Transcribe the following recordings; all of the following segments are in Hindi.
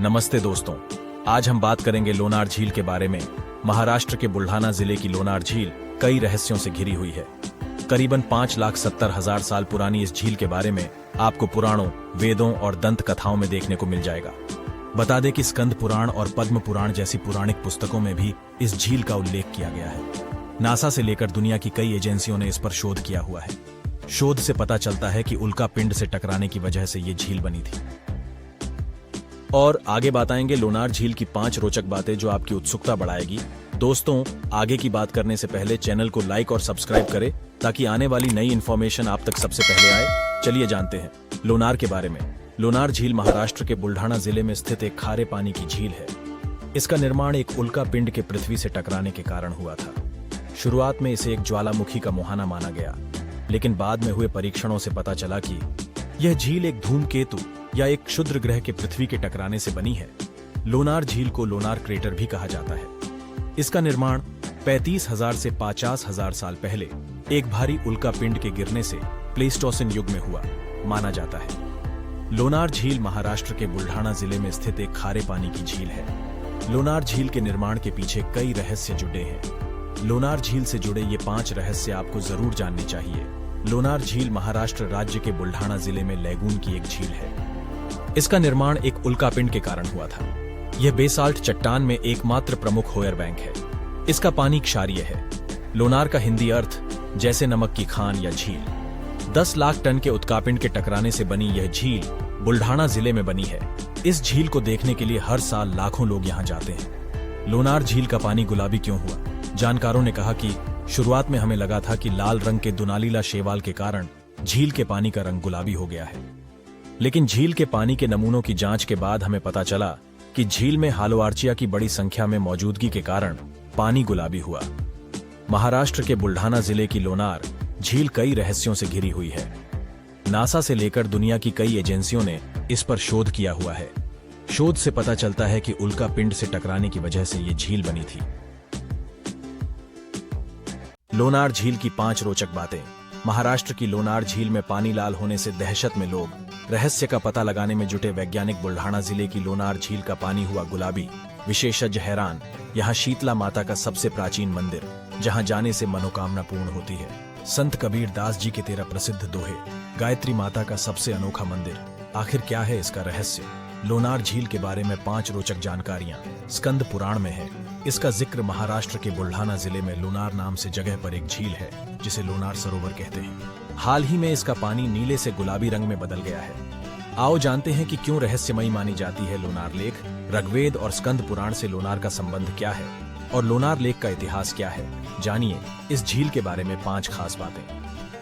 नमस्ते दोस्तों, आज हम बात करेंगे लोनार झील के बारे में। महाराष्ट्र के बुल्ढाना जिले की लोनार झील कई रहस्यों से घिरी हुई है। करीबन 5,70,000 साल पुरानी इस झील के बारे में आपको पुराणों, वेदों और दंत कथाओं में देखने को मिल जाएगा। बता दें कि स्कंद पुराण और पद्म पुराण जैसी पौराणिक पुस्तकों में भी इस झील का उल्लेख किया गया है। नासा से लेकर दुनिया की कई एजेंसियों ने इस पर शोध किया हुआ है। शोध से पता चलता है कि उल्का पिंड से टकराने की वजह से ये झील बनी थी। और आगे बताएंगे लोनार झील की 5 रोचक बातें जो आपकी उत्सुकता बढ़ाएगी। दोस्तों, आगे की बात करने से पहले चैनल को लाइक और सब्सक्राइब करें ताकि आने वाली नई इन्फॉर्मेशन आप तक सबसे पहले आए। चलिए जानते हैं लोनार के बारे में। लोनार झील महाराष्ट्र के बुल्ढाना जिले में स्थित एक खारे पानी की झील है। इसका निर्माण एक उल्का पिंड के पृथ्वी से टकराने के कारण हुआ था। शुरुआत में इसे एक ज्वालामुखी का मुहाना माना गया, लेकिन बाद में हुए परीक्षणों से पता चला कि यह झील एक धूमकेतु या एक क्षुद्र ग्रह के पृथ्वी के टकराने से बनी है। लोनार झील को लोनार क्रेटर भी कहा जाता है। इसका निर्माण 35,000 से 50,000 साल पहले एक भारी उल्का पिंड के गिरने से प्लेस्टोसिन युग में हुआ माना जाता है। लोनार झील महाराष्ट्र के बुल्ढाना जिले में स्थित एक खारे पानी की झील है। लोनार झील के निर्माण के पीछे कई रहस्य जुड़े हैं। लोनार झील से जुड़े ये 5 रहस्य आपको जरूर जानने चाहिए। लोनार झील महाराष्ट्र राज्य के बुल्ढाना जिले में लैगून की एक झील है। इसका निर्माण एक उल्कापिंड के कारण हुआ था। यह बेसाल्ट चट्टान में एकमात्र प्रमुख होयर बैंक है। इसका पानी क्षारीय है। लोनार का हिंदी अर्थ जैसे नमक की खान या झील। 10 लाख टन के उल्कापिंड के टकराने से बनी यह झील बुल्ढाना जिले में बनी है। इस झील को देखने के लिए हर साल लाखों लोग यहाँ जाते हैं। लोनार झील का पानी गुलाबी क्यों हुआ? जानकारों ने कहा कि शुरुआत में हमें लगा था कि लाल रंग के दुनालीला शैवाल के कारण झील के पानी का रंग गुलाबी हो गया है, लेकिन झील के पानी के नमूनों की जांच के बाद हमें पता चला कि झील में हालोआर्चिया की बड़ी संख्या में मौजूदगी के कारण पानी गुलाबी हुआ। महाराष्ट्र के बुल्ढाना जिले की लोनार झील कई रहस्यों से घिरी हुई है। नासा से लेकर दुनिया की कई एजेंसियों ने इस पर शोध किया हुआ है। शोध से पता चलता है कि उल्का पिंड से टकराने की वजह से ये झील बनी थी। लोनार झील की 5 रोचक बातें। महाराष्ट्र की लोनार झील में पानी लाल होने से दहशत में लोग। रहस्य का पता लगाने में जुटे वैज्ञानिक। बुल्ढाना जिले की लोनार झील का पानी हुआ गुलाबी। विशेषज्ञ हैरान। यहाँ शीतला माता का सबसे प्राचीन मंदिर, जहाँ जाने से मनोकामना पूर्ण होती है। संत कबीर दास जी के 13 प्रसिद्ध दोहे। गायत्री माता का सबसे अनोखा मंदिर। आखिर क्या है इसका रहस्य? लोनार झील के बारे में 5 रोचक जानकारियां स्कंद पुराण में है। इसका जिक्र महाराष्ट्र के बुल्ढाना जिले में लोनार नाम से जगह पर एक झील है जिसे लोनार सरोवर कहते हैं। हाल ही में इसका पानी नीले से गुलाबी रंग में बदल गया है। आओ जानते हैं कि क्यों रहस्यमयी मानी जाती है लोनार लेक। ऋग्वेद और स्कंद पुराण से लोनार का संबंध क्या है और लोनार लेक का इतिहास क्या है? जानिए इस झील के बारे में 5 खास बातें।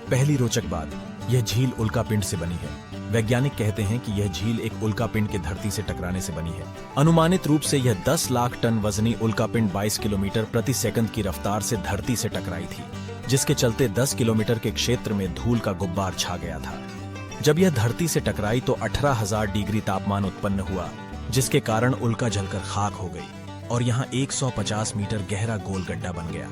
पहली रोचक बात, यह झील उल्कापिंड से बनी है। वैज्ञानिक कहते हैं कि यह झील एक उल्कापिंड के धरती से टकराने से बनी है। अनुमानित रूप से यह 10 लाख टन वजनी उल्कापिंड 22 किलोमीटर प्रति सेकंड की रफ्तार से धरती से टकराई थी, जिसके चलते 10 किलोमीटर के क्षेत्र में धूल का गुब्बार छा गया था। जब यह धरती से टकराई तो 18,000 डिग्री तापमान उत्पन्न हुआ, जिसके कारण उल्का जलकर खाक हो गई और यहाँ 150 मीटर गहरा गोल गड्ढा बन गया।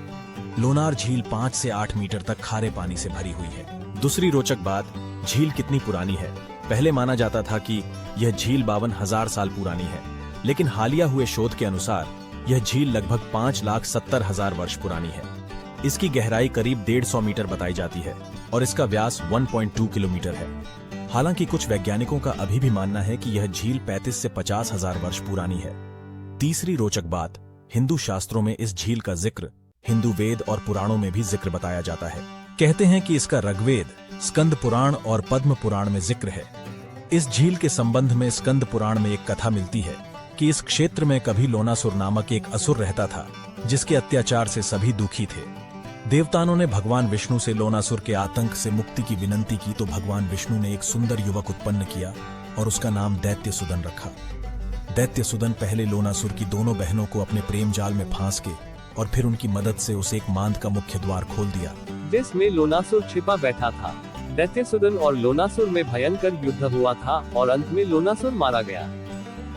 लोनार झील 5 से 8 मीटर तक खारे पानी से भरी हुई है। दूसरी रोचक बात, झील कितनी पुरानी है। पहले माना जाता था कि यह झील 52,000 साल पुरानी है, लेकिन हालिया हुए शोध के अनुसार यह झील लगभग 5,70,000 वर्ष पुरानी है। इसकी गहराई करीब 150 मीटर बताई जाती है और इसका व्यास 1.2 किलोमीटर है। हालांकि कुछ वैज्ञानिकों का अभी भी मानना है कि यह झील 35 से 50,000 वर्ष पुरानी है। तीसरी रोचक बात, हिंदू शास्त्रों में इस झील का जिक्र हिंदू वेद और पुराणों में भी जिक्र बताया जाता है। कहते हैं कि इसका ऋग्वेद, स्कंद पुराण और पद्म पुराण में जिक्र है। इस झील के संबंध में स्कंद पुराण में एक कथा मिलती है कि इस क्षेत्र में कभी लोनासुर नामक एक असुर रहता था, जिसके अत्याचार से सभी दुखी थे। देवताओं ने भगवान विष्णु से लोनासुर के आतंक से मुक्ति की विनंती की तो भगवान विष्णु ने एक सुंदर युवक उत्पन्न किया और उसका नाम दैत्यसुदन रखा। दैत्यसुदन पहले लोनासुर की दोनों बहनों को अपने प्रेम जाल में फांस के और फिर उनकी मदद से उसे एक मांद का मुख्य द्वार खोल दिया, जिसमें लोनासुर छिपा बैठा था। दैत्यसुदन और लोनासुर में भयंकर युद्ध हुआ था और अंत में लोनासुर मारा गया।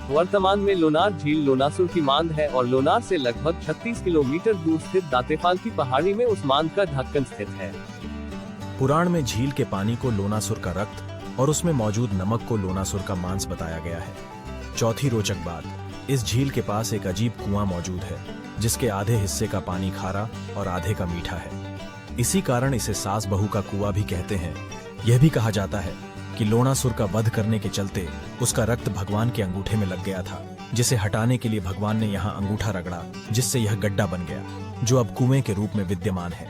वर्तमान में लोनार झील लोनासुर की मांद है और लोनार से लगभग 36 किलोमीटर दूर स्थित दातेफाल की पहाड़ी में उस मांद का ढक्कन स्थित है। पुराण में झील के पानी को लोनासुर का रक्त और उसमें मौजूद नमक को लोनासुर का मांस बताया गया है। चौथी रोचक बात, इस झील के पास एक अजीब कुआं मौजूद है जिसके आधे हिस्से का पानी खारा और आधे का मीठा है। इसी कारण इसे सास बहू का कुआं भी कहते हैं। यह भी कहा जाता है कि लोनासुर का वध करने के चलते उसका रक्त भगवान के अंगूठे में लग गया था, जिसे हटाने के लिए भगवान ने यहाँ अंगूठा रगड़ा, जिससे यह गड्ढा बन गया, जो अब कुएं के रूप में विद्यमान है।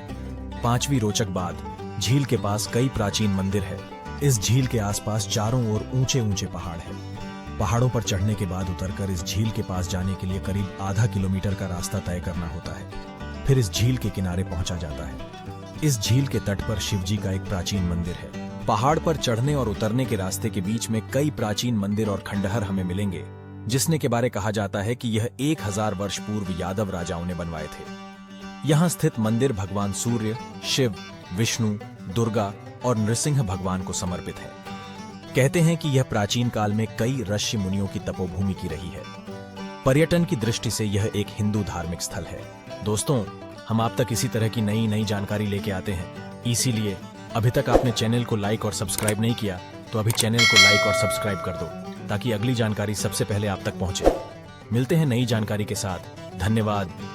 पांचवी रोचक बात, झील के पास कई प्राचीन मंदिर है। इस झील के आसपास चारों ओर ऊंचे ऊंचे पहाड़ है। पहाड़ों पर चढ़ने के बाद उतरकर इस झील के पास जाने के लिए करीब आधा किलोमीटर का रास्ता तय करना होता है। फिर इस झील के किनारे पहुंचा जाता है। इस झील के तट पर शिवजी का एक प्राचीन मंदिर है। पहाड़ पर चढ़ने और उतरने के रास्ते के बीच में कई प्राचीन मंदिर और खंडहर हमें मिलेंगे, जिसने के बारे कहा जाता है कि यह 1000 वर्ष पूर्व यादव राजाओं ने बनवाए थे। यहाँ स्थित मंदिर भगवान सूर्य, शिव, विष्णु, दुर्गा और नृसिंह भगवान को समर्पित है। कहते हैं कि यह प्राचीन काल में कई ऋषि मुनियों की तपोभूमि की रही है। पर्यटन की दृष्टि से यह एक हिंदू धार्मिक स्थल है। दोस्तों, हम आप तक इसी तरह की नई जानकारी लेके आते हैं। इसीलिए अभी तक आपने चैनल को लाइक और सब्सक्राइब नहीं किया तो अभी चैनल को लाइक और सब्सक्राइब कर दो, ताकि अगली जानकारी सबसे पहले आप तक पहुंचे। मिलते हैं नई जानकारी के साथ। धन्यवाद।